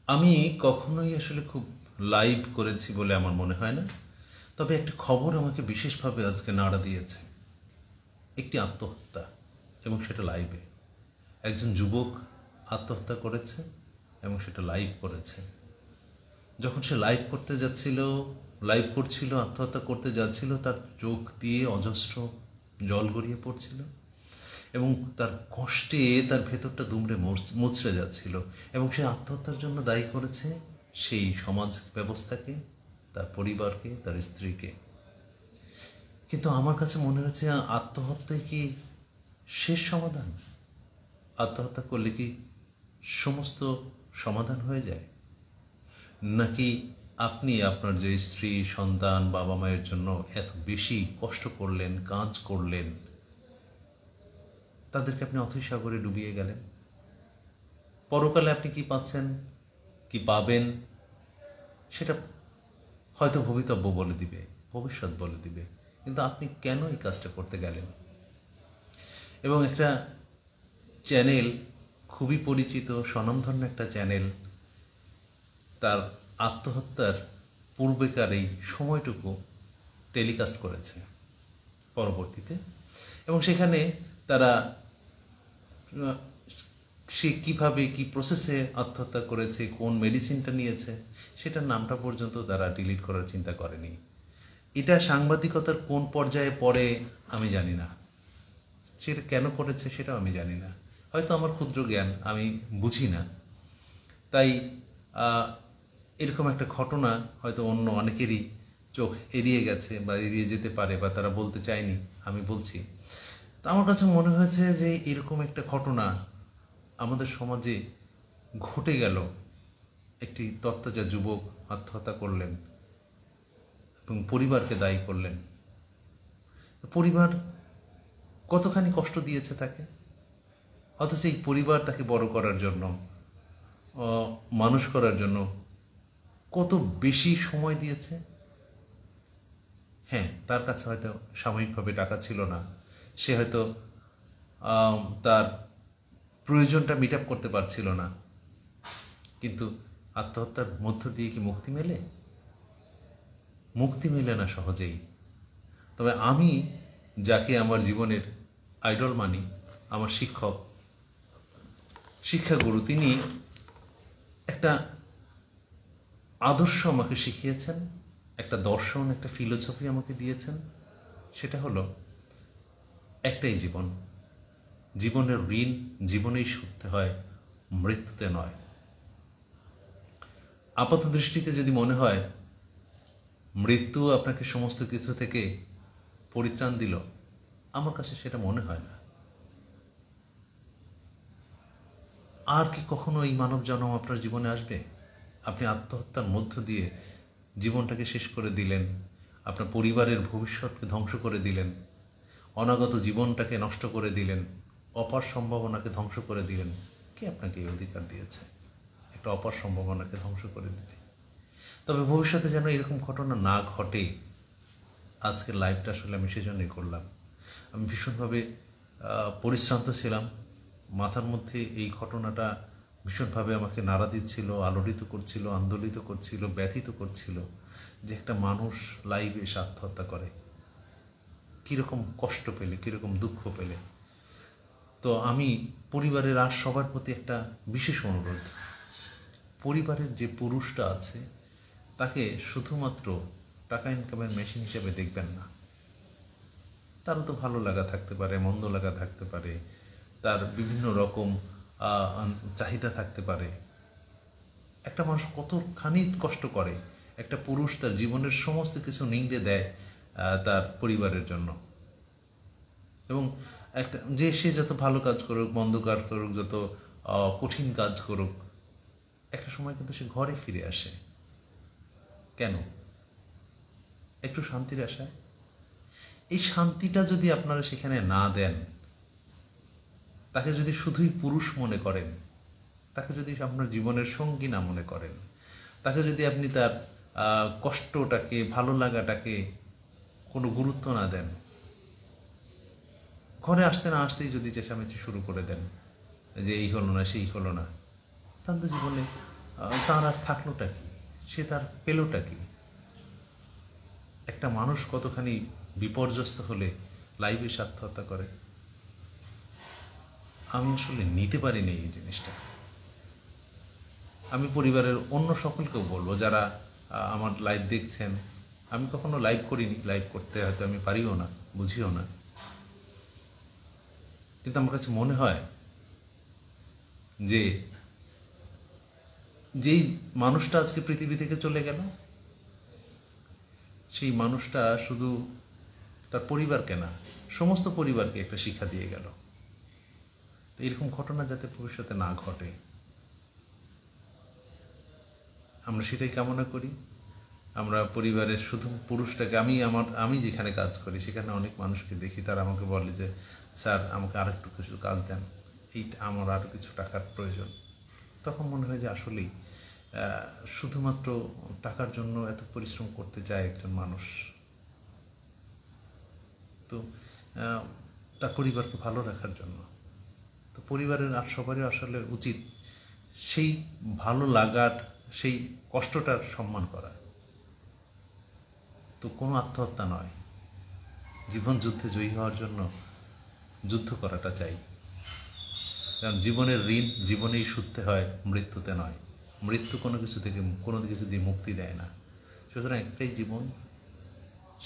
আমি কখনোই আসলে খুব লাইভ করেছি বলে আমার মনে হয় না। তবে একটা খবর আমাকে বিশেষভাবে আজকে নাড়া দিয়েছে। একটি আত্মহত্যা, এবং সেটা লাইভে। একজন যুবক আত্মহত্যা করেছে এবং সেটা লাইভ করেছে। যখন সে লাইভ করছিল, আত্মহত্যা করতে যাচ্ছিল, তার চোখ দিয়ে অজস্র জল গড়িয়ে পড়ছিল এবং তার কষ্টে তার ভেতরটা দুমড়ে মুচড়ে যাচ্ছিল, এবং সে আত্মহত্যার জন্য দায়ী করেছে সেই সমাজ ব্যবস্থাকে, তার পরিবারকে, তার স্ত্রীকে। কিন্তু আমার কাছে মনে হচ্ছে আত্মহত্যাই কি শেষ সমাধান? আত্মহত্যা করলে কি সমস্ত সমাধান হয়ে যায়? নাকি আপনি আপনার যে স্ত্রী, সন্তান, বাবা মায়ের জন্য এত বেশি কষ্ট করলেন, কাজ করলেন, তাদেরকে আপনি অথৈ সাগরে ডুবিয়ে গেলেন? পরকালে আপনি কি পাচ্ছেন, কি পাবেন, সেটা হয়তো ভবিতব্য বলে দিবে, ভবিষ্যৎ বলে দিবে। কিন্তু আপনি কেন এই কাজটা করতে গেলেন? এবং একটা চ্যানেল, খুবই পরিচিত স্বনামধন্য একটা চ্যানেল, তার আত্মহত্যার পূর্বেকার এই সময়টুকু টেলিকাস্ট করেছে পরবর্তীতে, এবং সেখানে তারা সে কিভাবে, কি প্রসেসে আত্মহত্যা করেছে, কোন মেডিসিনটা নিয়েছে, সেটার নামটা পর্যন্ত তারা ডিলিট করার চিন্তা করেনি। এটা সাংবাদিকতার কোন পর্যায়ে পড়ে আমি জানি না, সেটা কেন করেছে সেটাও আমি জানি না। হয়তো আমার ক্ষুদ্র জ্ঞান, আমি বুঝি না। তাই এরকম একটা ঘটনা হয়তো অন্য অনেকেরই চোখ এড়িয়ে গেছে বা এড়িয়ে যেতে পারে, বা তারা বলতে চায়নি, আমি বলছি। তো আমার কাছে মনে হয়েছে যে এরকম একটা ঘটনা আমাদের সমাজে ঘটে গেল। একটি তত্ত্বজা যুবক আত্মহত্যা করলেন এবং পরিবারকে দায়ী করলেন। পরিবার কতখানি কষ্ট দিয়েছে তাকে, অথচ এই পরিবার তাকে বড় করার জন্য, মানুষ করার জন্য কত বেশি সময় দিয়েছে। হ্যাঁ, তার কাছে হয়তো সাময়িকভাবে টাকা ছিল না, সে হয়তো তার প্রয়োজনটা মিট আপ করতে পারছিল না, কিন্তু আত্মহত্যার মধ্য দিয়ে কি মুক্তি মেলে? মুক্তি মেলে না সহজেই। তবে আমি যাকে আমার জীবনের আইডল মানি, আমার শিক্ষাগুরু, তিনি একটা আদর্শ আমাকে শিখিয়েছেন, একটা দর্শন, একটা ফিলোসফি আমাকে দিয়েছেন। সেটা হলো, একটাই জীবন, জীবনের ঋণ জীবনেই শুধতে হয়, মৃত্যুতে নয়। আপাত দৃষ্টিতে যদি মনে হয় মৃত্যু আপনাকে সমস্ত কিছু থেকে পরিত্রাণ দিল, আমার কাছে সেটা মনে হয় না। আর কি কখনো এই মানব জন্ম আপনার জীবনে আসবে? আপনি আত্মহত্যার মধ্য দিয়ে জীবনটাকে শেষ করে দিলেন, আপনার পরিবারের ভবিষ্যৎকে ধ্বংস করে দিলেন, অনাগত জীবনটাকে নষ্ট করে দিলেন, অপার সম্ভাবনাকে ধ্বংস করে দিলেন। কে আপনাকে এই অধিকার দিয়েছে একটা অপার সম্ভাবনাকে ধ্বংস করে দিতে? তবে ভবিষ্যতে যেন এরকম ঘটনা না ঘটে, আজকের লাইভটা আসলে আমি সেজন্যই করলাম। আমি ভীষণভাবে পরিশ্রান্ত ছিলাম, মাথার মধ্যে এই ঘটনাটা ভীষণভাবে আমাকে নাড়া দিচ্ছিল, আলোড়িত করছিল, আন্দোলিত করছিল, ব্যথিত করছিল, যে একটা মানুষ লাইভে এসে আত্মহত্যা করে, কীরকম কষ্ট পেলে, কীরকম দুঃখ পেলে। তো আমি পরিবারের আর সবার প্রতি একটা বিশেষ অনুরোধ, পরিবারের যে পুরুষটা আছে তাকে শুধুমাত্র টাকা ইনকামের মেশিন হিসেবে দেখবেন না। তারও তো ভালো লাগা থাকতে পারে, মন্দ লাগা থাকতে পারে, তার বিভিন্ন রকম চাহিদা থাকতে পারে। একটা মানুষ কতখানি কষ্ট করে, একটা পুরুষ তার জীবনের সমস্ত কিছু নিংড়ে দেয় তার পরিবারের জন্য। এবং একটা যে সে যত ভালো কাজ করুক, মন্দ কাজ করুক, যত কঠিন কাজ করুক, একটা সময় কিন্তু সে ঘরে ফিরে আসে। কেন? একটু শান্তির আশায়। এই শান্তিটা যদি আপনারা সেখানে না দেন, তাকে যদি শুধুই পুরুষ মনে করেন, তাকে যদি আপনার জীবনের সঙ্গী না মনে করেন, তাকে যদি আপনি তার কষ্টটাকে, ভালো লাগাটাকে কোনো গুরুত্ব না দেন, ঘরে আসতে না আসতেই যদি চেঁচামেচি শুরু করে দেন যে এই হলো না, সেই হলো না, তাহলে তো জীবনে তার আর থাকলোটা কি, সে তার পেলোটা কি? একটা মানুষ কতখানি বিপর্যস্ত হলে লাইভে আত্মহত্যা করে। আমি আসলে নিতে পারিনি এই জিনিসটা। আমি পরিবারের অন্য সকলকেও বলবো যারা আমার লাইভ দেখছেন, আমি কখনো লাইভ করিনি, লাইভ করতে হয়তো আমি পারিও না, বুঝিও না, কিন্তু আমার কাছে মনে হয় যে যেই মানুষটা আজকে পৃথিবী থেকে চলে গেল, সেই মানুষটা শুধু তার পরিবারকে না, সমস্ত পরিবারকে একটা শিক্ষা দিয়ে গেল। তো এরকম ঘটনা যাতে ভবিষ্যতে না ঘটে, আমরা সেটাই কামনা করি। আমরা পরিবারের শুধু পুরুষটাকে, আমি যেখানে কাজ করি সেখানে অনেক মানুষকে দেখি, তারা আমাকে বলে যে স্যার আমাকে আরেকটু কিছু কাজ দেন, আমার আরও কিছু টাকার প্রয়োজন। তখন মনে হয় যে আসলেই শুধুমাত্র টাকার জন্য এত পরিশ্রম করতে চায় একজন মানুষ, তো তার পরিবারকে ভালো রাখার জন্য। তো পরিবারের আর সবারই আসলে উচিত সেই ভালো লাগার, সেই কষ্টটার সম্মান করা। তো কোনো আত্মহত্যা নয়, জীবন যুদ্ধে জয়ী হওয়ার জন্য যুদ্ধ করাটা চাই। কারণ জীবনের ঋণ জীবনেই শুধতে হয়, মৃত্যুতে নয়। মৃত্যু কোনো কিছু দিয়ে মুক্তি দেয় না। সুতরাং একটাই জীবন,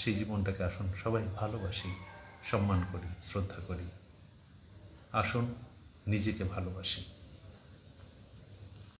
সেই জীবনটাকে আসুন সবাই ভালোবাসি, সম্মান করি, শ্রদ্ধা করি। আসুন নিজেকে ভালোবাসি।